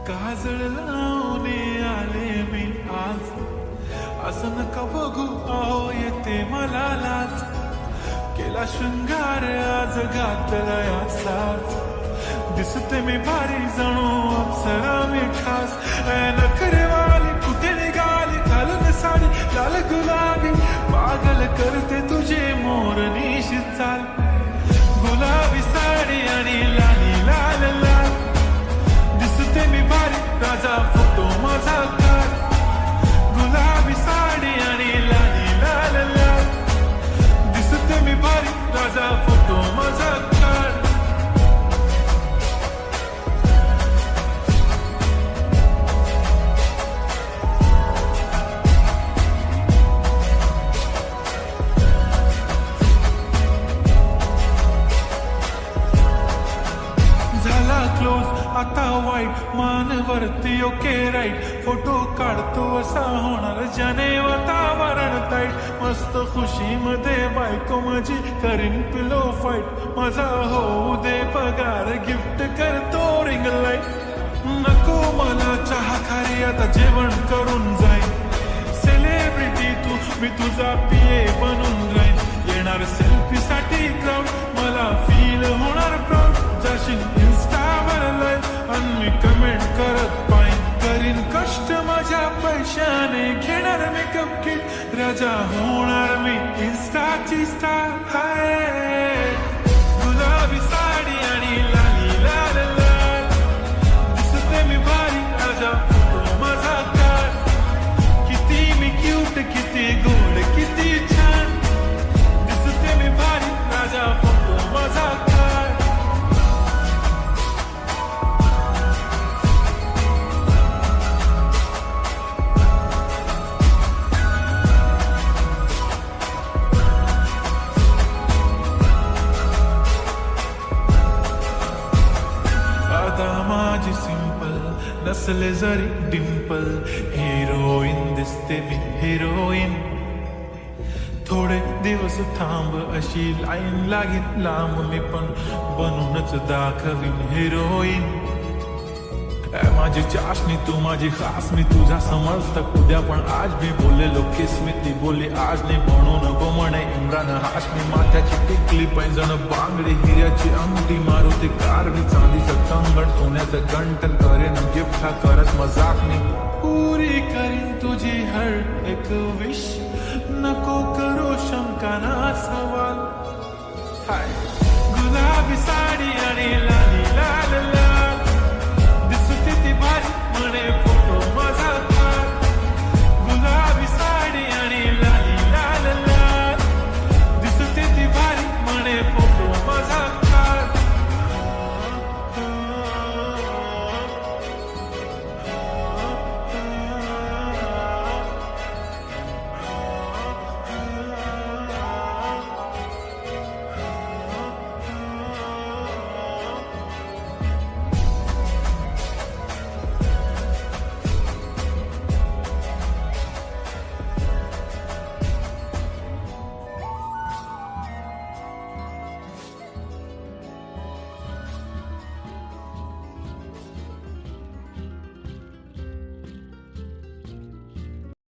काजळ लावून आले मी आज, असं नका बघू अहो येते मला लाज. केला शृंगार आज घातला असाच, दिसते मी भारी जणू अप्सरा मी खास. नखरेवाली कुठे निघाली घालून साडी लाल गुलाबी, पागल करते तुझे मोरनीशी चाल. गुलाबी साडी आणि लाली लाल लाल, दिसते मी भारी राजा फोटो माझा काढ. गुलाबी साडी आणि लाली लाल लाल, दिसते मी भारी राजा फोटो माझा काढ. आता वाईट मानवरती ओके राईट, फोटो काढतो असा होणार जने वातावरण ताईट. मस्त खुशी मध्ये बायको माझी करीन पिलो फाईट, माझा होऊ दे पगार गिफ्ट करतो रिंग लाईट. नको मला चहा खारी आता जेवण करून जाईन, सेलिब्रिटी तू मी तुझा पिये बनून राहीन. येणार सेल्फी साठी क्राऊड मला फील होणार प्राऊड, जाशील इन्स्टावर लाईव्ह आणि मी कमेंट करत पाहिन. करीन कष्ट माझ्या पैशाने घेणार मेकअप किट, राजा होणार मी इन्स्टाची स्टार. हाय गुलाबी साडी आणि लाली लाल लाल, दिसते मी भारी राजा फोटो माझा काढ. किती मी क्यूट किती गोड किती छान, दिसते मी भारी राजा फोटो माझा काढ. माझी सिंपल नसले जरी डिंपल, हिरोईन दिसते मी हिरोईन. थोडे दिवस थांब अशी लाईन लागेल लांब, मी पण बनूनच दाखवीन हिरोईन. माझी चाशनी तू माझी खास, मी तुझा समर्थक उद्या पण आज मी बोललेलो किस मी, ती बोली आज नाही म्हणून गो म्हणे इम्रान हाशमी. माथ्याची टिकली पैंजण बांगडी हिऱ्याची अंगठी, मारुती कार मी चांदीचं कंगण सोन्याचं गंटन, करेन गिफ्ट हा करत मजाक मी. पुरी करीन तुझी हर एक विश, नको करू शंका ना सवाल. हाय गुलाबी साडी आणि